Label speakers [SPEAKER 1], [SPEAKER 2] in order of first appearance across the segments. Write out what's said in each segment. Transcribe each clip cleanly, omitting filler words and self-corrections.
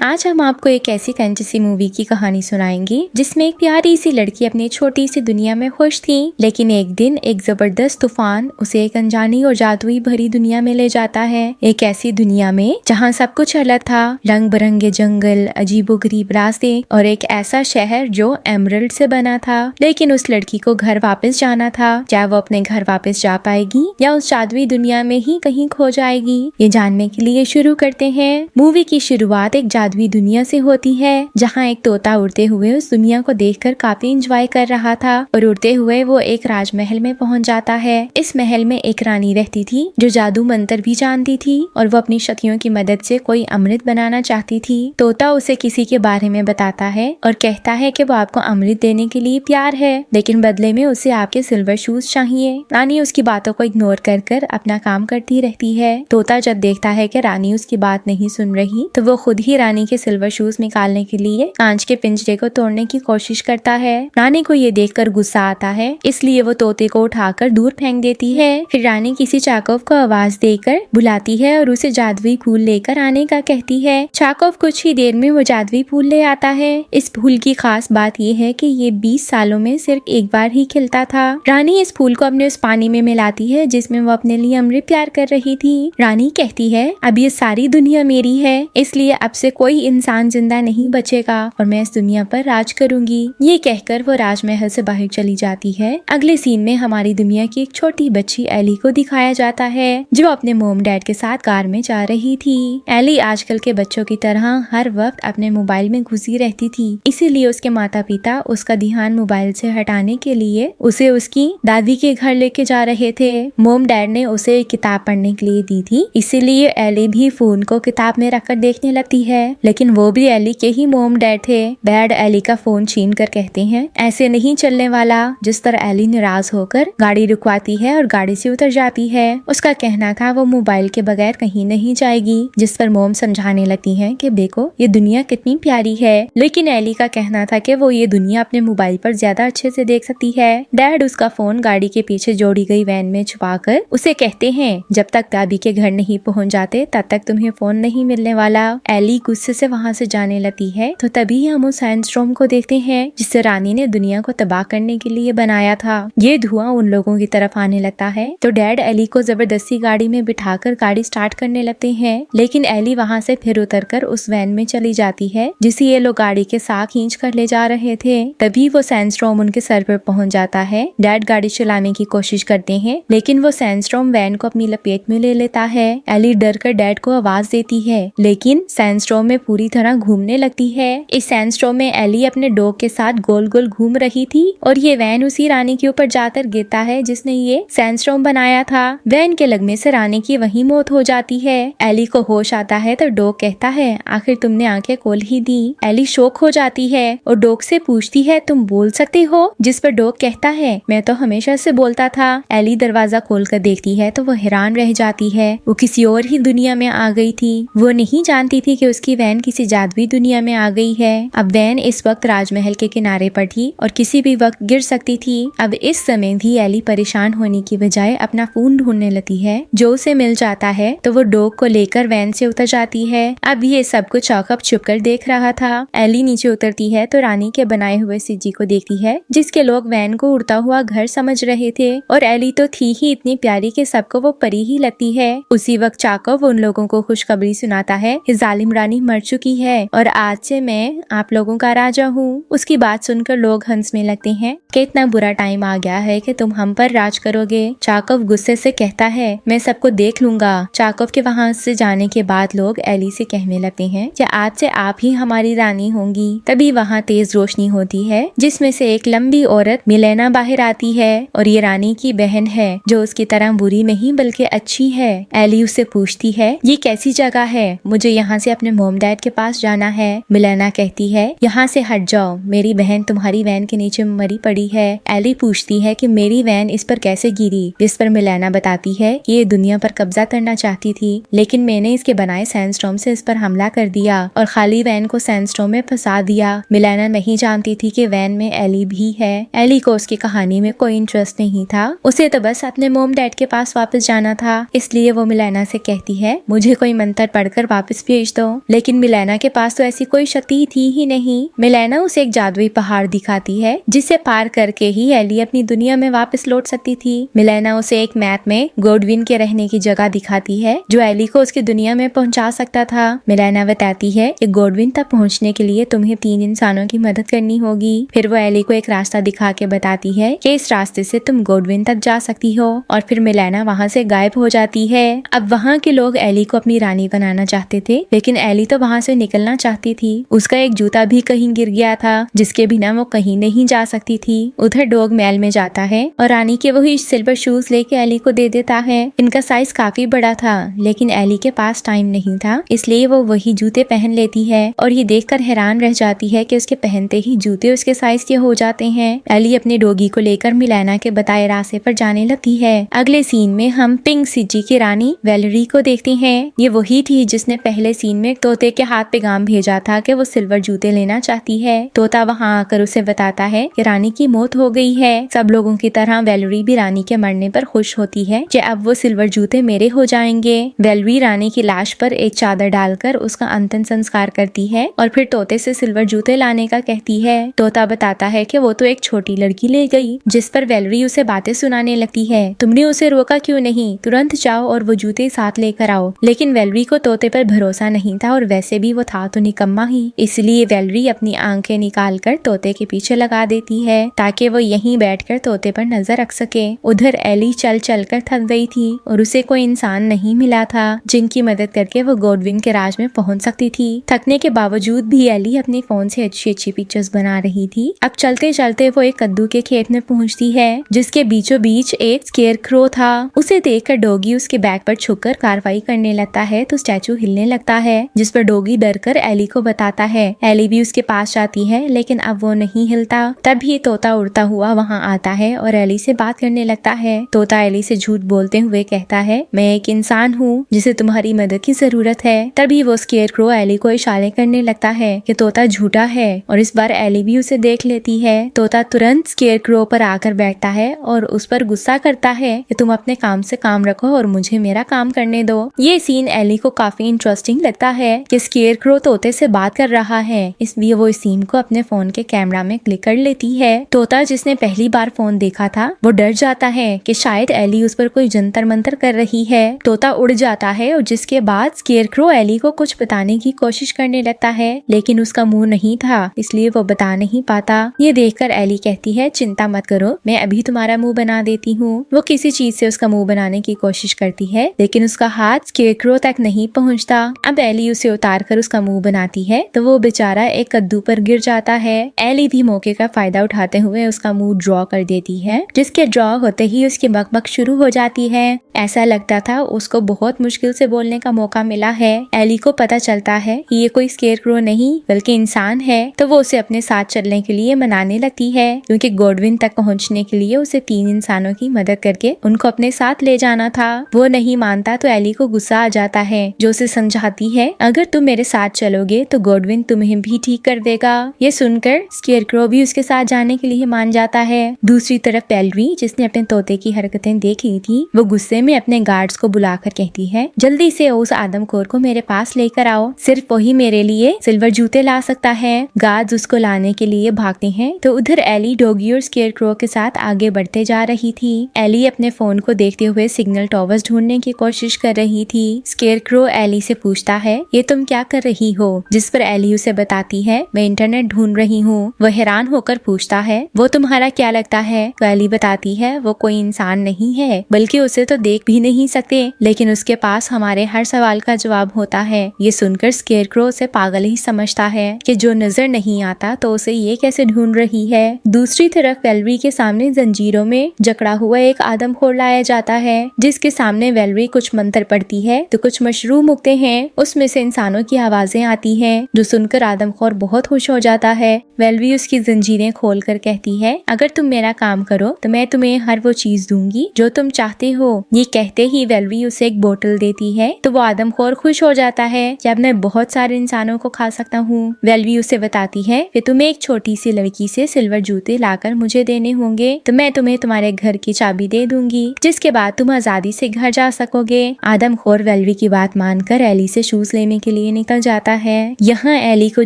[SPEAKER 1] आज हम आपको एक ऐसी फैंटेसी मूवी की कहानी सुनाएंगे जिसमें एक प्यारी सी लड़की अपनी छोटी सी दुनिया में खुश थी, लेकिन एक दिन एक जबरदस्त तूफान उसे एक अनजानी और जादुई भरी दुनिया में ले जाता है। एक ऐसी दुनिया में जहाँ सब कुछ अलग था, रंग बिरंगे जंगल, अजीबोगरीब रास्ते और एक ऐसा शहर जो एमरल्ड से बना था। लेकिन उस लड़की को घर वापस जाना था। क्या वो अपने घर वापस जा पाएगी या उस जादुई दुनिया में ही कहीं खो जाएगी? ये जानने के लिए शुरू करते हैं। मूवी की शुरुआत एक जादुई दुनिया से होती है जहाँ एक तोता उड़ते हुए उस दुनिया को देखकर काफी एंजॉय कर रहा था और उड़ते हुए वो एक राजमहल में पहुंच जाता है। इस महल में एक रानी रहती थी जो जादू मंत्र भी जानती थी और वो अपनी शक्तियों की मदद से कोई अमृत बनाना चाहती थी। तोता उसे किसी के बारे में बताता है और कहता है कि वो आपको अमृत देने के लिए तैयार है, लेकिन बदले में उसे आपके सिल्वर शूज चाहिए। रानी उसकी बातों को इग्नोर कर अपना काम करती रहती है। तोता जब देखता है कि रानी उसकी बात नहीं सुन रही तो वो खुद ही रानी के सिल्वर शूज निकालने के लिए कांच के पिंजरे को तोड़ने की कोशिश करता है। रानी को ये देखकर गुस्सा आता है, इसलिए वो तोते को उठाकर दूर फेंक देती है। फिर रानी किसी चाकव को आवाज देकर बुलाती है और उसे जादुई फूल लेकर आने का कहती है। चाकव कुछ ही देर में वो जादुई फूल ले आता है। इस फूल की खास बात ये है कि ये 20 सालों में सिर्फ एक बार ही खिलता था। रानी इस फूल को अपने उस पानी में मिलाती है जिसमें वो अपने लिए अमृत प्यार कर रही थी। रानी कहती है, अब ये सारी दुनिया मेरी है, इसलिए अब से कोई इंसान जिंदा नहीं बचेगा और मैं इस दुनिया पर राज करूंगी। ये कहकर वो राजमहल से बाहर चली जाती है। अगले सीन में हमारी दुनिया की एक छोटी बच्ची एली को दिखाया जाता है जो अपने मोम डैड के साथ कार में जा रही थी। एली आजकल के बच्चों की तरह हर वक्त अपने मोबाइल में घुसी रहती थी, इसीलिए उसके माता पिता उसका ध्यान मोबाइल से हटाने के लिए उसे उसकी दादी के घर लेके जा रहे थे। मोम डैड ने उसे एक किताब पढ़ने के लिए दी थी, इसीलिए एली भी फोन को किताब में रखकर देखने लगती है, लेकिन वो भी एली के ही मोम डैड थे। डैड एली का फोन छीन कर कहते हैं, ऐसे नहीं चलने वाला। जिस पर एली निराश होकर गाड़ी रुकवाती है और गाड़ी से उतर जाती है। उसका कहना था वो मोबाइल के बगैर कहीं नहीं जाएगी, जिस पर मोम समझाने लगती है कि देखो ये दुनिया कितनी प्यारी है, लेकिन एली का कहना था कि वो ये दुनिया अपने मोबाइल पर ज्यादा अच्छे से देख सकती है। डैड उसका फोन गाड़ी के पीछे जोड़ी गई वैन में छुपाकर उसे कहते हैं, जब तक दादी के घर नहीं पहुँच जाते तब तक तुम्हें फोन नहीं मिलने वाला। एली गुस्से से वहाँ से जाने लगती है तो तभी हम उस सैंडस्टॉर्म को देखते हैं जिसे रानी ने दुनिया को तबाह करने के लिए बनाया था। ये धुआं उन लोगों की तरफ आने लगता है तो डैड एली को जबरदस्ती गाड़ी में बिठाकर गाड़ी स्टार्ट करने लगते हैं, लेकिन एली वहाँ से फिर उतरकर उस वैन में चली जाती है जिसे ये लोग गाड़ी के साथ खींच कर ले जा रहे थे। तभी वो सैंडस्टॉर्म उनके सर पर पहुँच जाता है। डैड गाड़ी चलाने की कोशिश करते हैं, लेकिन वो सैंडस्टॉर्म वैन को अपनी लपेट में ले लेता है। एली डर कर डैड को आवाज देती है, लेकिन सैंडस्टॉर्म में पूरी तरह घूमने लगती है। इस सैंडस्टॉर्म में एली अपने डॉग के साथ गोल गोल घूम रही थी और ये वैन उसी रानी के ऊपर जाकर गिरता है जिसने ये सैंडस्टॉर्म बनाया था। वैन के लगने से रानी की वहीं मौत हो जाती है। एली को होश आता है तो डॉग कहता है, आखिर तुमने आंखें खोल ही दी। एली शॉक हो जाती है और डॉग से पूछती है, तुम बोल सकते हो? जिस पर डॉग कहता है, मैं तो हमेशा से बोलता था। एली दरवाजा खोल कर देखती है तो वो हैरान रह जाती है, वो किसी और ही दुनिया में आ गई थी। वो नहीं जानती थी कि उसकी वैन किसी जादुई दुनिया में आ गई है। अब वैन इस वक्त राजमहल के किनारे पर थी और किसी भी वक्त गिर सकती थी। अब इस समय भी एली परेशान होने की बजाय अपना फोन ढूंढने लगती है, जो उसे मिल जाता है तो वो डॉग को लेकर वैन से उतर जाती है। अब ये सब कुछ चौकअप छुप कर देख रहा था। एली नीचे उतरती है तो रानी के बनाए हुए सीजी को देखती है जिसके लोग वैन को उड़ता हुआ घर समझ रहे थे, और एली तो थी ही इतनी प्यारी कि सबको वो परी ही लगती है। उसी वक्त चाकव उन लोगों को खुशखबरी सुनाता है कि जालिम रानी मर चुकी है और आज से मैं आप लोगों का राजा हूँ। उसकी बात सुनकर लोग हंसने लगते हैं कि इतना बुरा टाइम आ गया है कि तुम हम पर राज करोगे। चाकव गुस्से से कहता है, मैं सबको देख लूंगा। चाकव के वहाँ से जाने के बाद लोग एली से कहने लगते हैं कि आज से आप ही हमारी रानी होंगी। तभी वहाँ तेज रोशनी होती है जिसमें से एक लंबी औरत मिलेना बाहर आती है और ये रानी की बहन है जो उसकी तरह बुरी नहीं बल्कि अच्छी है। एली उससे पूछती है, ये कैसी जगह है? मुझे यहाँ से अपने मोम डैड के पास जाना है। मिलेना कहती है, यहाँ से हट जाओ, मेरी बहन तुम्हारी वैन के नीचे मरी पड़ी है। एली पूछती है कि मेरी वैन इस पर कैसे गिरी, जिस पर मिलेना बताती है कि ये दुनिया पर कब्जा करना चाहती थी, लेकिन मैंने इसके बनाए सैंडस्टॉर्म से इस पर हमला कर दिया और खाली वैन को सैंडस्टॉर्म में फंसा दिया। मिलेना नहीं जानती थी कि वैन में एली भी है। एली को उसकी कहानी में कोई इंटरेस्ट नहीं था, उसे तो बस अपने मोम डैड के पास वापस जाना था। इसलिए वो मिलेना से कहती है, मुझे कोई मंत्र पढ़कर वापस भेज दो। लेकिन लेकिन मिलेना के पास तो ऐसी कोई शक्ति थी ही नहीं। मिलेना उसे एक जादुई पहाड़ दिखाती है जिसे पार करके ही एली अपनी दुनिया में वापस लौट सकती थी। मिलेना उसे एक मैप में गोडविन के रहने की जगह दिखाती है जो एली को उसकी दुनिया में पहुंचा सकता था। मिलेना बताती है कि गोडविन तक पहुंचने के लिए तुम्हें 3 इंसानों की मदद करनी होगी। फिर वो एली को एक रास्ता दिखा के बताती है कि इस रास्ते से तुम गोडविन तक जा सकती हो और फिर मिलेना वहाँ से गायब हो जाती है। अब वहाँ के लोग एली को अपनी रानी बनाना चाहते थे, लेकिन एली तो वहाँ से निकलना चाहती थी। उसका एक जूता भी कहीं गिर गया था जिसके बिना वो कहीं नहीं जा सकती थी। उधर डॉग महल में जाता है और रानी के वही सिल्वर शूज लेके एली को दे देता है। इनका साइज काफी बड़ा था, लेकिन एली के पास टाइम नहीं था, इसलिए वो वही जूते पहन लेती है और ये देखकर हैरान रह जाती है कि उसके पहनते ही जूते उसके साइज के हो जाते हैं। एली अपने डॉगी को लेकर मिलेना के बताए रास्ते पर जाने लगती है। अगले सीन में हम पिंक सिटी की रानी वेलेरी को देखते हैं। ये वही थी जिसने पहले सीन में तोते के हाथ पैगाम भेजा था कि वो सिल्वर जूते लेना चाहती है। तोता वहाँ आकर उसे बताता है कि रानी की मौत हो गई है। सब लोगों की तरह वेलेरी भी रानी के मरने पर खुश होती है कि अब वो सिल्वर जूते मेरे हो जाएंगे। वेलेरी रानी की लाश पर एक चादर डालकर उसका अंतिम संस्कार करती है और फिर तोते से सिल्वर जूते लाने का कहती है। तोता बताता है कि वो तो एक छोटी लड़की ले गई, जिस पर वेलेरी उसे बातें सुनाने लगती है। तुमने उसे रोका क्यों नहीं? तुरंत जाओ और वो जूते साथ लेकर आओ। लेकिन वेलेरी को तोते पर भरोसा नहीं था और वैसे भी वो था तो निकम्मा ही, इसलिए वेलेरी अपनी आंखें निकालकर तोते के पीछे लगा देती है ताकि वो यहीं बैठकर तोते पर नजर रख सके। उधर एली चल चल कर थक गई थी और उसे कोई इंसान नहीं मिला था जिनकी मदद करके वो गोडविन के राज में पहुंच सकती थी। थकने के बावजूद भी एली अपने फोन से अच्छी अच्छी पिक्चर्स बना रही थी। अब चलते चलते वो एक कद्दू के खेत में पहुंचती है जिसके बीचों बीच एक स्केयरक्रो था। उसे देखकर डॉगी उसके बैग पर छुपकर कार्रवाई करने लगता है तो स्टैचू हिलने लगता है, जिस पर डॉगी डरकर एली को बताता है। एली भी उसके पास जाती है लेकिन अब वो नहीं हिलता। तभी तोता उड़ता हुआ वहाँ आता है और एली से बात करने लगता है। तोता एली से झूठ बोलते हुए कहता है, मैं एक इंसान हूँ जिसे तुम्हारी मदद की जरूरत है। तभी वो स्केयरक्रो एली को इशारे करने लगता है कि तोता झूठा है और इस बार एली भी उसे देख लेती है। तोता तुरंत स्केयरक्रो पर आकर बैठता है और उस पर गुस्सा करता है कि तुम अपने काम से काम रखो और मुझे मेरा काम करने दो। ये सीन एली को काफी इंटरेस्टिंग लगता है कि स्केयरक्रो तोते से बात कर रहा है, इसलिए वो इस सीन को अपने फोन के कैमरा में क्लिक कर लेती है। तोता जिसने पहली बार फोन देखा था वो डर जाता है कि शायद एली उस पर कोई जंतर मंतर कर रही है। तोता उड़ जाता है और जिसके बाद स्केयरक्रो एली को कुछ बताने की कोशिश करने लगता है, लेकिन उसका मुंह नहीं था इसलिए वो बता नहीं पाता। ये देखकर एली कहती है, चिंता मत करो, मैं अभी तुम्हारा मुंह बना देती हूँ। वो किसी चीज से उसका मुंह बनाने की कोशिश करती है लेकिन उसका हाथ स्केयरक्रो तक नहीं पहुँचता। अब एली उसे उतार कर उसका मुंह बनाती है तो वो बेचारा एक कद्दू पर गिर जाता है। एली भी मौके का फायदा उठाते हुए उसका मुंह ड्रॉ कर देती है, जिसके ड्रॉ होते ही उसकी बकबक शुरू हो जाती है। ऐसा लगता था उसको बहुत मुश्किल से बोलने का मौका मिला है। एली को पता चलता है कि ये कोई स्केयरक्रो नहीं बल्कि इंसान है, तो वो उसे अपने साथ चलने के लिए मनाने लगती है क्योंकि गोडविन तक पहुंचने के लिए उसे 3 इंसानों की मदद करके उनको अपने साथ ले जाना था। वो नहीं मानता तो एली को गुस्सा आ जाता है जो उसे समझाती है, अगर तुम मेरे साथ चलोगे तो गोडविन तुम्हें भी ठीक कर देगा। ये सुनकर स्केयरक्रो भी उसके साथ जाने के लिए मान जाता है। दूसरी तरफ वेलेरी जिसने अपने तोते की हरकतें देखी थी वो गुस्से में अपने गार्ड्स को बुलाकर कहती है, जल्दी से उस आदमखोर को मेरे पास लेकर आओ, सिर्फ वही मेरे लिए सिल्वर जूते ला सकता है। गार्ड्स उसको लाने के लिए भागते हैं तो उधर एली डॉगी और स्केयरक्रो के साथ आगे बढ़ते जा रही थी। एली अपने फोन को देखते हुए सिग्नल टॉवर्स ढूंढने की कोशिश कर रही थी। स्केयरक्रो एली से पूछता है, ये तुम क्या कर रही हो? जिस पर एली उसे बताती है, मैं इंटरनेट ढूंढ रही हूँ। वह हैरान होकर पूछता है, वो तुम्हारा क्या लगता है? तो एली बताती है, वो कोई इंसान नहीं है बल्कि उसे तो देख भी नहीं सकते, लेकिन उसके पास हमारे हर सवाल का जवाब होता है। ये सुनकर स्केयरक्रो उसे पागल ही समझता है कि जो नजर नहीं आता तो उसे ये कैसे ढूंढ रही है। दूसरी तरफ वेलेरी के सामने जंजीरों में जकड़ा हुआ एक आदमखोर लाया जाता है, जिसके सामने वेलेरी कुछ मंत्र पढ़ती है तो कुछ मशरूम उगते हैं, उसमें से इंसानों की आवाजें आती हैं, जो सुनकर आदमखोर बहुत खुश हो जाता है। वेलेरी उसकी जंजीरें खोलकर कहती है, अगर तुम मेरा काम करो तो मैं तुम्हें हर वो चीज दूंगी जो तुम चाहते हो। ये कहते ही वेलेरी उसे एक बोतल देती है तो वो आदमखोर खुश हो जाता है कि अब मैं बहुत सारे इंसानों को खा सकता हूँ। वेलेरी उसे बताती है कि तुम्हें एक छोटी सी लड़की से सिल्वर जूते लाकर मुझे देने होंगे तो मैं तुम्हें तुम्हारे घर की चाबी दे दूंगी, जिसके बाद तुम आजादी से घर जा सकोगे। आदमखोर वेलेरी की बात मानकर एली से शूज लेने के लिए लिए निकल जाता है। यहाँ एली को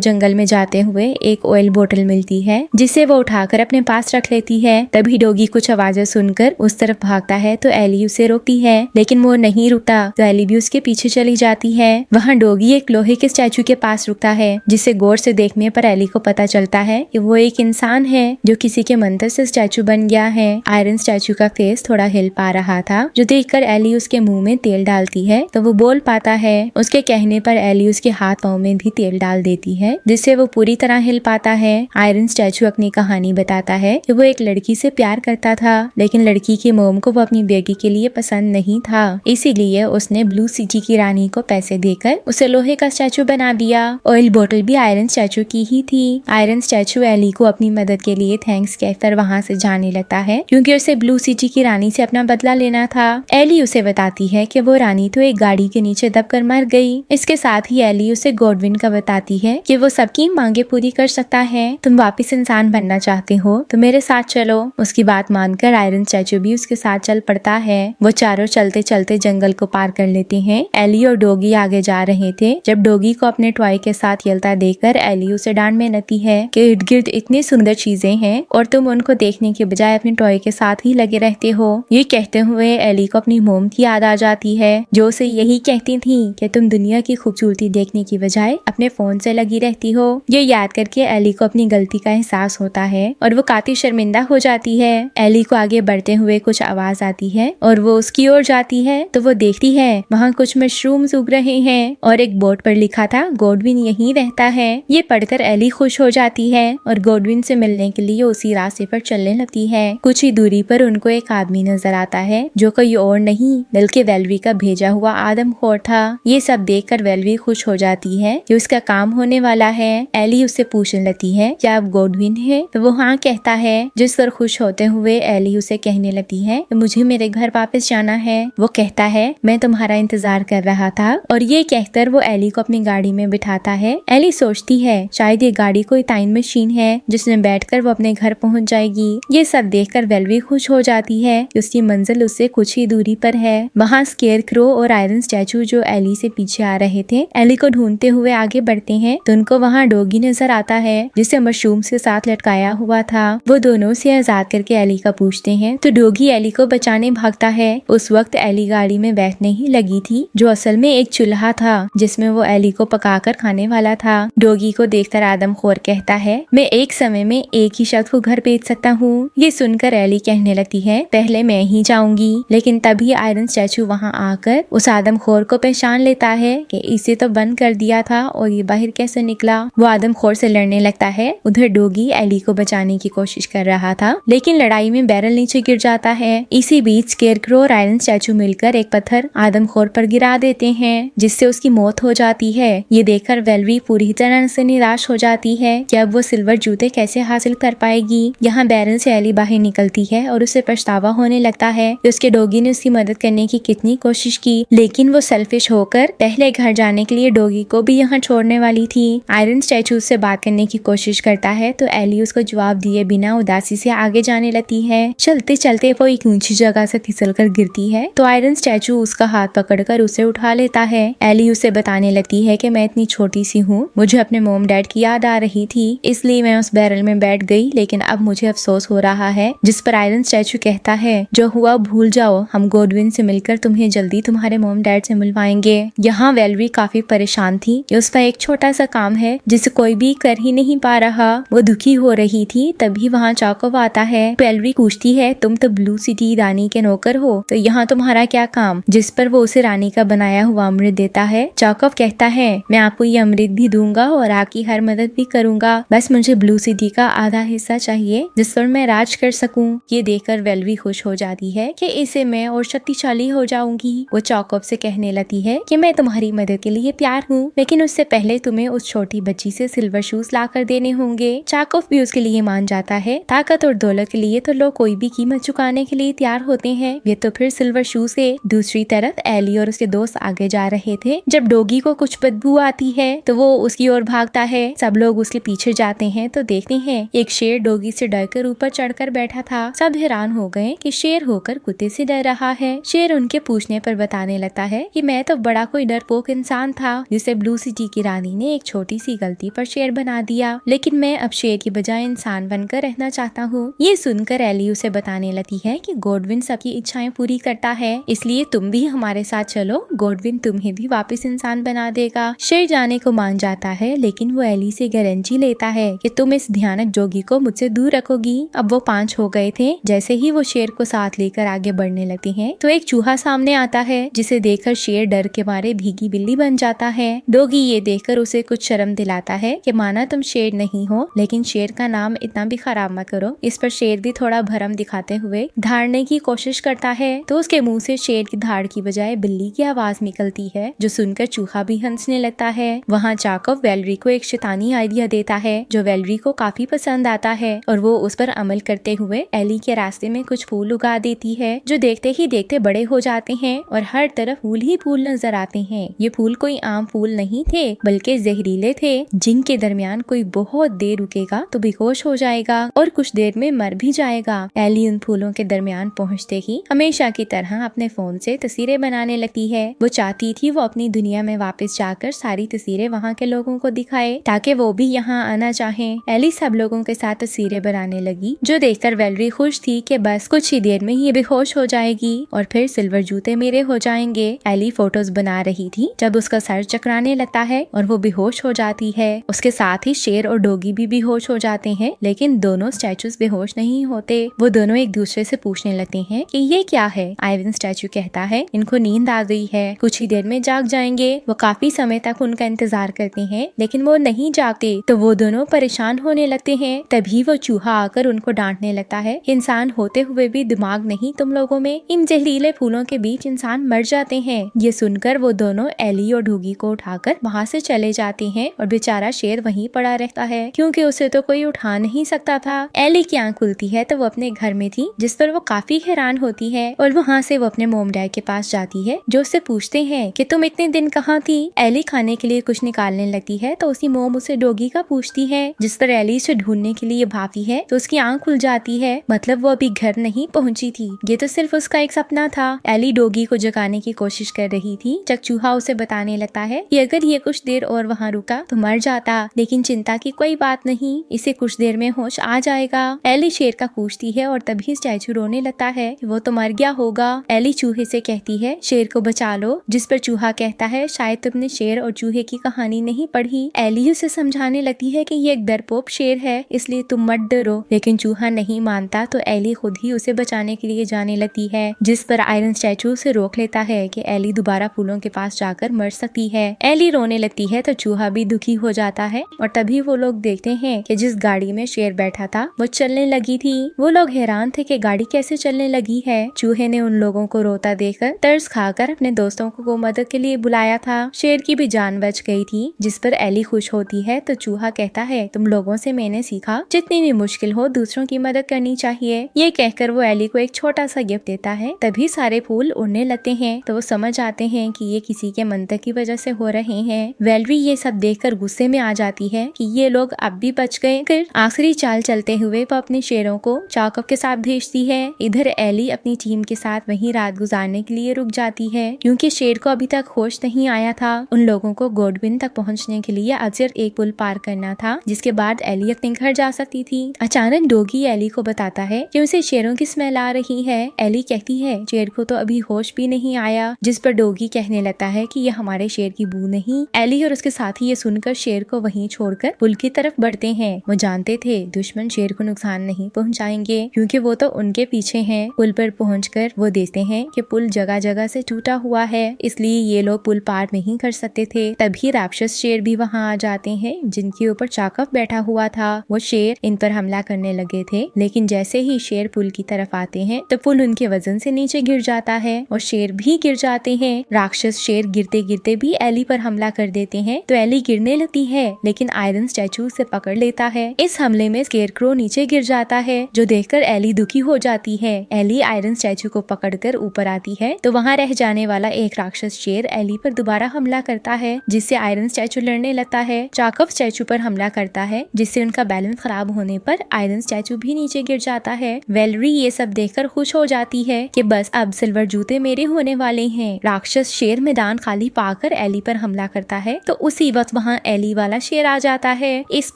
[SPEAKER 1] जंगल में जाते हुए एक ऑयल बोतल मिलती है जिसे वो उठाकर अपने पास रख लेती है। तभी डॉगी कुछ आवाजें सुनकर उस तरफ भागता है तो एली उसे रोकती है, लेकिन वो नहीं रुकता तो एली भी उसके पीछे चली जाती है। वहाँ डॉगी एक लोहे के स्टैचू के पास रुकता है, जिसे गौर से देखने पर एली को पता चलता है कि वो एक इंसान है जो किसी के मंत्र से स्टैचू बन गया है। आयरन स्टैचू का फेस थोड़ा हिल पा रहा था, जो देखकर एली उसके मुंह में तेल डालती है तो वो बोल पाता है। उसके कहने पर एली उसके हाथ पाँव में भी तेल डाल देती है, जिससे वो पूरी तरह हिल पाता है। आयरन स्टैचू अपनी कहानी बताता है कि वो एक लड़की से प्यार करता था, लेकिन लड़की के मोम को वो अपनी बेटी के लिए पसंद नहीं था, इसीलिए उसने ब्लू सिटी की रानी को पैसे देकर उसे लोहे का स्टैचू बना दिया। ऑयल बोतल भी आयरन स्टैचू की ही थी। आयरन स्टैचू एली को अपनी मदद के लिए थैंक्स कहकर वहाँ से जाने लगता है, क्योंकि उसे ब्लू सिटी की रानी से अपना बदला लेना था। एली उसे बताती है कि वो रानी तो एक गाड़ी के नीचे दबकर मर गई। इसके साथ ही एली उसे गॉडविन का बताती है कि वो सबकी मांगे पूरी कर सकता है। तुम वापिस इंसान बनना चाहते हो तो मेरे साथ चलो। उसकी बात मानकर आयरन स्टैचू भी उसके साथ चल पड़ता है। वो चारों चलते चलते जंगल को पार कर लेते हैं। एली और डॉगी आगे जा रहे थे जब डॉगी को अपने टॉय के साथ चलता देखकर एली उसे डांटने लगती है कि इर्द गिर्द इतनी सुंदर चीजें हैं और तुम उनको देखने के बजाय अपने टॉय के साथ ही लगे रहते हो। ये कहते हुए एली को अपनी मोम की याद आ जाती है, जो उसे यही कहती थी कि तुम दुनिया की खूबसूरती देखने की बजाय अपने फोन से लगी रहती हो। ये याद करके एली को अपनी गलती का एहसास होता है और वो काफी शर्मिंदा हो जाती है। एली को आगे बढ़ते हुए कुछ आवाज आती है और वो उसकी ओर जाती है तो वो देखती है वहाँ कुछ मशरूम्स उग रहे हैं और एक बोर्ड पर लिखा था गॉडविन यहीं रहता है। ये पढ़कर एली खुश हो जाती है और गॉडविन से मिलने के लिए उसी रास्ते पर चलने लगती है। कुछ ही दूरी पर उनको एक आदमी नजर आता है जो कोई और नहीं बल्कि वेलवी का भेजा हुआ आदमखोर था। ये सब देखकर वेलवी खुश हो जाती है कि उसका काम होने वाला है। एली उससे पूछने लगती है क्या आप गॉडविन है तो वो हाँ कहता है, जिस पर खुश होते हुए एली उसे कहने लगती है मुझे मेरे घर वापस जाना है। वो कहता है मैं तुम्हारा इंतजार कर रहा था और ये कहकर वो एली को अपनी गाड़ी में बिठाता है। एली सोचती है शायद ये गाड़ी कोई टाइम मशीन है जिसमें बैठकर वो अपने घर पहुंच जाएगी। ये सब देखकर वेलवी खुश हो जाती है कि उसकी मंजिल उससे कुछ ही दूरी पर है। वहाँ स्केयरक्रो और आयरन स्टैचू जो एली से पीछे आ रहे थे एली को ढूंढते हुए आगे बढ़ते हैं तो उनको वहाँ डॉगी नजर आता है जिसे मशरूम के साथ लटकाया हुआ था। वो दोनों से आजाद करके एली का पूछते हैं तो डॉगी एली को बचाने भागता है। उस वक्त एली गाड़ी में बैठने ही लगी थी जो असल में एक चूल्हा था जिसमें वो एली को पकाकर खाने वाला था। डॉगी को देखकर आदमखोर कहता है मैं एक समय में एक ही शख्स को घर भेज सकता हूँ। ये सुनकर एली कहने लगती है पहले मैं ही जाऊंगी, लेकिन तभी आयरन स्टैचू वहाँ आकर उस आदमखोर को पहचान लेता है कि इसे तो बंद कर दिया था और ये बाहर कैसे निकला। वो आदमखोर से लड़ने लगता है। उधर डॉगी एली को बचाने की कोशिश कर रहा था, लेकिन लड़ाई में बैरल नीचे गिर जाता है। इसी बीच स्केयरक्रो और आयरन स्टैचू मिलकर एक पत्थर आदमखोर पर गिरा देते हैं, जिससे उसकी मौत हो जाती है। ये देखकर वेलवी पूरी तरह से निराश हो जाती है कि अब वो सिल्वर जूते कैसे हासिल कर पाएगी। यहाँ बैरल से एली बाहर निकलती है और उसे पछतावा होने लगता है कि उसके डॉगी ने उसकी मदद करने की कितनी कोशिश की, लेकिन वो सेल्फिश होकर पहले घर जाने के लिए डॉगी को भी यहाँ छोड़ने वाली थी। आयरन स्टैचू से बात करने की कोशिश करता है तो एली उसको जवाब दिए बिना उदासी से आगे जाने लगती है। चलते चलते वो एक ऊंची जगह से फिसलकर गिरती है तो आयरन स्टैचू उसका हाथ पकड़कर उसे उठा लेता है। एली उसे बताने लगती है कि मैं इतनी छोटी सी हूँ, मुझे अपने मोम डैड की याद आ रही थी इसलिए मैं उस बैरल में बैठ गई, लेकिन अब मुझे अफसोस हो रहा है। जिस पर आयरन स्टैचू कहता है जो हुआ भूल जाओ, हम गॉडविन से मिलकर तुम्हें जल्दी तुम्हारे मोम डैड से मिलवाएंगे। यहाँ वेलवी काफी परेशान थी कि उसका एक छोटा सा काम है जिसे कोई भी कर ही नहीं पा रहा। वो दुखी हो रही थी तभी वहाँ चाकोव आता है। वेलवी पूछती है तुम तो ब्लू सिटी रानी के नौकर हो तो यहाँ तुम्हारा क्या काम, जिस पर वो उसे रानी का बनाया हुआ अमृत देता है। चाकोव कहता है मैं आपको ये अमृत भी दूंगा और आपकी हर मदद भी करूंगा, बस मुझे ब्लू सिटी का आधा हिस्सा चाहिए जिस पर मैं राज कर सकूं। ये देखकर वेलवी खुश हो जाती है कि इसे मैं और शक्तिशाली हो जाऊंगी। वो चाकोव से कहने लगती है कि मैं तुम्हारी मदद के लिए तैयार हूँ, लेकिन उससे पहले तुम्हें उस छोटी बच्ची से सिल्वर शूज ला कर देने होंगे। चाकोव भी उसके लिए मान जाता है। ताकत और दौलत के लिए तो लोग कोई भी कीमत चुकाने के लिए तैयार होते हैं, ये तो फिर सिल्वर शूज है। दूसरी तरफ एली और उसके दोस्त आगे जा रहे थे। जब डॉगी को कुछ बदबू आती है तो वो उसकी ओर भागता है। सब लोग उसके पीछे जाते हैं तो देखते हैं एक शेर डॉगी से डरकर ऊपर चढ़कर बैठा था। सब हैरान हो गए कि शेर होकर कुत्ते से डर रहा है। शेर उनके पूछने पर बताने लगता है कि मैं तो बड़ा कोई डरपोक इंसान था जिसे ब्लू सिटी की रानी ने एक छोटी सी गलती पर शेर बना दिया, लेकिन मैं अब शेर की बजाय इंसान बनकर रहना चाहता हूँ। ये सुनकर एली उसे बताने लगती है कि गॉडविन सबकी इच्छाएं पूरी करता है, इसलिए तुम भी हमारे साथ चलो, गॉडविन तुम्हें भी वापस इंसान बना देगा। शेर जाने को मान जाता है, लेकिन वो एली से गारंटी लेता है कि तुम इस ध्यानक जोगी को मुझसे दूर रखोगी। अब वो 5 हो गए थे। जैसे ही वो शेर को साथ लेकर आगे बढ़ने लगती हैं, तो एक चूहा सामने आता है, जिसे देखकर शेर डर के मारे भीगी बिल्ली बन जाता है। डोगी ये देखकर उसे कुछ शर्म दिलाता है कि माना तुम शेर नहीं हो, लेकिन शेर का नाम इतना भी खराब मत करो। इस पर शेर भी थोड़ा भरम दिखाते हुए धाड़ने की कोशिश करता है, तो उसके मुंह से शेर की धाड़ की बजाय बिल्ली की आवाज निकलती है, जो सुनकर चूहा भी हंसने लगता है। वहाँ जाकोब वेलरी को एक शैतानी आइडिया देता है, जो वेलरी को काफी पसंद आता है, और वो उस पर अमल करते हुए एली के रास्ते में कुछ फूल उगा देती है, जो देखते ही देखते बड़े हो जाते हैं और हर तरफ फूल ही फूल नजर आते हैं। ये फूल कोई आम फूल नहीं थे, बल्कि जहरीले थे, जिनके दरमियान कोई बहुत देर रुकेगा तो बेहोश हो जाएगा और कुछ देर में मर भी जाएगा। एली उन फूलों के दरमियान पहुँचते ही हमेशा की तरह अपने फोन से तस्वीरें बनाने लगती है। वो चाहती थी वो अपनी दुनिया में वापस जाकर सारी तस्वीरें वहाँ के लोगों को दिखाए, ताकि वो भी यहाँ आना चाहें। एली सब लोगों के साथ तस्वीरें बनाने लगी, जो देखकर वेलरी खुश थी कि बस कुछ ही देर में ये बेहोश हो जाएगी और फिर सिल्वर जूते मेरे हो जाएंगे। एली फोटोज बना रही थी जब उसका सर चकराने लगता है और वो बेहोश हो जाती है। उसके साथ ही शेर और डोगी भी बेहोश हो जाते हैं, लेकिन दोनों स्टैचूज बेहोश नहीं होते। वो दोनों एक दूसरे से पूछने लगते हैं कि ये क्या है। आइवन स्टैचू कहता है इनको नींद आ गई है, कुछ ही देर में जाग जाएंगे। वो काफी समय तक उनका इंतजार करते हैं, लेकिन वो नहीं जागते, तो वो दोनों परेशान होने लगते हैं। तभी वो चूहा आकर उनको डांटने लगता है, इंसान होते हुए भी दिमाग नहीं तुम लोगों में, इन जहरीले फूलों के बीच इंसान मर जाते हैं। ये सुनकर वो दोनों एली और डोगी को उठाकर वहाँ से चले जाते हैं और बेचारा शेर वहीं पड़ा रहता है, क्योंकि उसे तो कोई उठा नहीं सकता था। एली की आंख खुलती है तो वो अपने घर में थी, जिस पर वो काफी हैरान होती है, और वहाँ से वो अपने मोम डैड के पास जाती है, जो उससे पूछते हैं कि तुम इतने दिन कहाँ थी। एली खाने के लिए कुछ निकालने लगती है, तो उसी मोम उसे डोगी का पूछती है, जिस पर एली उसे ढूंढने के लिए भागती है, तो उसकी आंख खुल जाती है, मतलब वो अभी घर नहीं पहुँची थी, ये तो सिर्फ उसका एक सपना था। एली डोगी को जगाने की कोशिश कर रही थी जब चूहा उसे बताने लगता है कि अगर ये कुछ देर और वहाँ रुका तो मर जाता, लेकिन चिंता की कोई बात नहीं, इसे कुछ देर में होश आ जाएगा। एली शेर का पूछती है और तभी स्टैचू रोने लगता है कि वो तो मर गया होगा। एली चूहे से कहती है शेर को बचा लो, जिस पर चूहा कहता है शायद तुमने शेर और चूहे की कहानी नहीं पढ़ी। एली उसे समझाने लगती है कि ये एक डरपोक शेर है, इसलिए तुम मत डरो, लेकिन चूहा नहीं मानता, तो एली खुद ही उसे बचाने के लिए जाने लगती है, जिस पर आयरन स्टैचू उसे रोक लेता है कि एली दोबारा फूलों के पास जाकर मर सकती है। एली रोने लगती है तो चूहा भी दुखी हो जाता है, और तभी वो लोग देखते हैं कि जिस गाड़ी में शेर बैठा था वो चलने लगी थी। वो लोग हैरान थे कि गाड़ी कैसे चलने लगी है। चूहे ने उन लोगों को रोता देखकर तरस खाकर अपने दोस्तों को मदद के लिए बुलाया था। शेर की भी जान बच गई थी, जिस पर एली खुश होती है, तो चूहा कहता है तुम लोगों से मैंने सीखा जितनी भी मुश्किल हो दूसरों की मदद करनी चाहिए। ये कहकर वो एली को एक छोटा सा गिफ्ट देता है। तभी सारे फूल उड़ने लगते हैं, तो वो समझ आते हैं कि ये किसी के मंत्र की वजह से हो रहे हैं। वेलरी ये सब देखकर गुस्से में आ जाती है कि ये लोग अब भी बच गए। फिर आखिरी चाल चलते हुए वो अपने शेरों को जाकोब के साथ भेजती है। इधर एली अपनी टीम के साथ वहीं रात गुजारने के लिए रुक जाती है, क्योंकि शेर को अभी तक होश नहीं आया था। उन लोगों को गॉडविन तक पहुंचने के लिए अजर एक पुल पार करना था, जिसके बाद एली अपने घर जा सकती थी। अचानक डोगी एली को बताता है कि उसे शेरों की स्मेल आ रही है। एली कहती है शेर को तो अभी होश भी नहीं आया, जिस पर डोगी कहने लगता है कि ये हमारे शेर की बू नहीं। एली और उसके साथी ये सुनकर शेर को वहीं छोड़कर पुल की तरफ बढ़ते हैं। वो जानते थे दुश्मन शेर को नुकसान नहीं पहुंचाएंगे, क्योंकि वो तो उनके पीछे हैं। पुल पर पहुंचकर वो देखते हैं कि पुल जगह जगह से टूटा हुआ है, इसलिए ये लोग पुल पार नहीं कर सकते थे। तभी राक्षस शेर भी वहाँ आ जाते हैं, जिनके ऊपर जाकोब बैठा हुआ था। वो शेर इन पर हमला करने लगे थे, लेकिन जैसे ही शेर पुल की तरफ आते हैं तो पुल उनके वजन से नीचे गिर जाता है और शेर भी गिर जाते हैं। राक्षस शेर गिरते गिरते भी एली पर हमला कर देते हैं, तो एली गिरने लगती है, लेकिन आयरन स्टैचू उसे पकड़ लेता है। इस हमले में स्केरक्रो नीचे गिर जाता है, जो देखकर एली दुखी हो जाती है। एली आयरन स्टैचू को पकड़कर ऊपर आती है, तो वहाँ रह जाने वाला एक राक्षस शेर एली पर दोबारा हमला करता है, जिससे आयरन स्टैचू लड़ने लगता है। जाकोब स्टैचू पर हमला करता है, जिससे उनका बैलेंस खराब होने पर आयरन स्टैचू भी नीचे गिर जाता है। वेलरी ये सब देखकर खुश हो जाती है कि बस अब सिल्वर जूते मेरे होने वाले हैं। राक्षस शेर मैदान खाली पाकर आकर एली पर हमला करता है तो उसी वक्त वहाँ एली वाला शेर आ जाता है। इस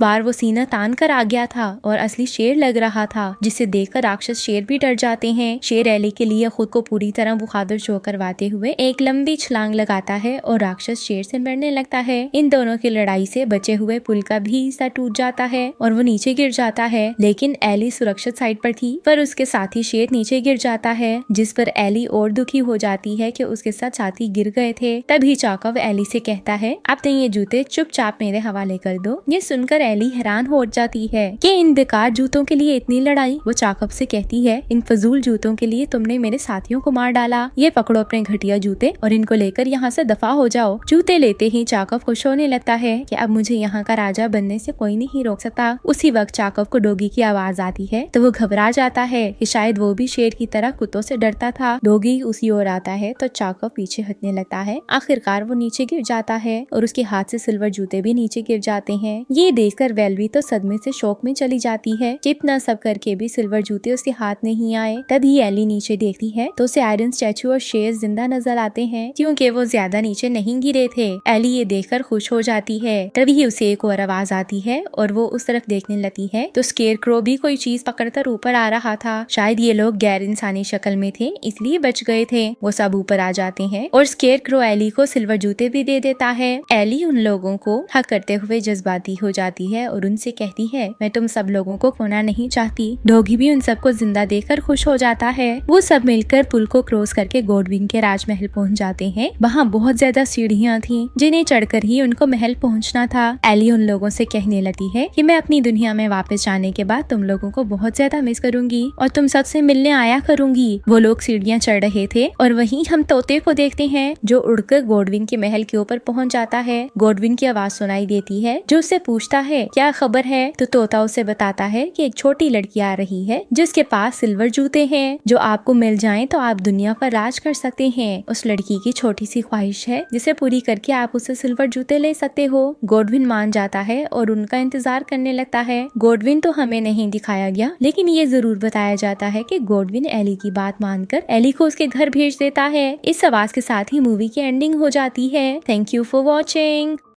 [SPEAKER 1] बार वो सीना तान कर आ गया था और असली शेर लग रहा था, जिसे देखकर राक्षस शेर भी डर जाते हैं। शेर एली के लिए खुद को पूरी तरह बुखादर शो करवाते हुए एक लंबी छलांग लगाता है और राक्षस शेर से लड़ने लगता है। इन दोनों की लड़ाई से बचे हुए पुल का भी हिस्सा टूट जाता है और वो नीचे गिर जाता है, लेकिन एली सुरक्षित साइड पर थी, पर उसके साथी शेर नीचे गिर जाता है, जिस पर एली और दुखी हो जाती है कि उसके साथ साथी गिर गए थे। तभी चाकव एली से कहता है, अपने ये जूते चुपचाप मेरे हवाले कर दो। ये सुनकर एली हैरान हो जाती है कि इन बेकार जूतों के लिए इतनी लड़ाई। वो चाकव से कहती है, इन फजूल जूतों के लिए तुमने मेरे साथियों को मार डाला। ये पकड़ो अपने घटिया जूते और इनको लेकर यहाँ से दफा हो जाओ। जूते लेते ही चाकव खुश होने लगता है कि अब मुझे यहाँ का राजा बनने से कोई नहीं रोक सकता। उसी वक्त चाकव को डोगी की आवाज आती है तो वो घबरा जाता है कि शायद वो भी शेर की तरह कुत्तों से डरता था। डोगी उसी ओर आता है तो चाकव पीछे हटने लगता है। आखिरकार वो नीचे गिर जाता है और उसके हाथ से सिल्वर जूते भी नीचे गिर जाते हैं। ये देखकर वेलवी तो सदमे से शौक में चली जाती है। कितना सब करके भी सिल्वर जूते उसके हाथ नहीं आए। तभी एली नीचे देखती है तो उसे आयरन स्टैचू और शेर जिंदा नजर आते हैं, क्योंकि वो ज्यादा नीचे नहीं गिरे थे। एली ये देखकर खुश हो जाती है। तभी उसे एक और आवाज आती है और वो उस तरफ देखने लगती है तो स्केरक्रो भी कोई चीज पकड़कर ऊपर आ रहा था। शायद ये लोग गैर इंसानी शक्ल में थे इसलिए बच गए थे। वो सब ऊपर आ जाते हैं और स्केरक्रो एली को सिल्वर जूते भी दे देता है। एली उन लोगों को हक करते हुए जज्बाती हो जाती है और उनसे कहती है, मैं तुम सब लोगों को खोना नहीं चाहती। डोगी भी उन सबको जिंदा देखकर खुश हो जाता है। वो सब मिलकर पुल को क्रॉस करके गोडविन के राजमहल पहुंच जाते हैं। वहाँ बहुत ज्यादा सीढ़ियाँ थी जिन्हें चढ़कर ही उनको महल पहुंचना था। एली उन लोगों से कहने लगती है कि मैं अपनी दुनिया में वापस जाने के बाद तुम लोगों को बहुत ज्यादा मिस करूंगी और तुम सबसे मिलने आया करूंगी। वो लोग सीढ़ियाँ चढ़ रहे थे और वहीं हम तोते को देखते हैं जो उड़कर गोडविन के महल के ऊपर पहुंच जाता है। गोडविन की आवाज सुनाई देती है जो उससे पूछता है, क्या खबर है? तो तोता उसे बताता है कि एक छोटी लड़की आ रही है जिसके पास सिल्वर जूते हैं, जो आपको मिल जाएं तो आप दुनिया पर राज कर सकते हैं। उस लड़की की छोटी सी ख्वाहिश है जिसे पूरी करके आप उसे सिल्वर जूते ले सकते हो। गोडविन मान जाता है और उनका इंतजार करने लगता है। गोडविन तो हमें नहीं दिखाया गया, लेकिन ये जरूर बताया जाता है कि गोडविन एली की बात मानकर एली को उसके घर भेज देता है। इस आवाज के साथ ही मूवी की एंडिंग हो जाती है। Thank you for watching.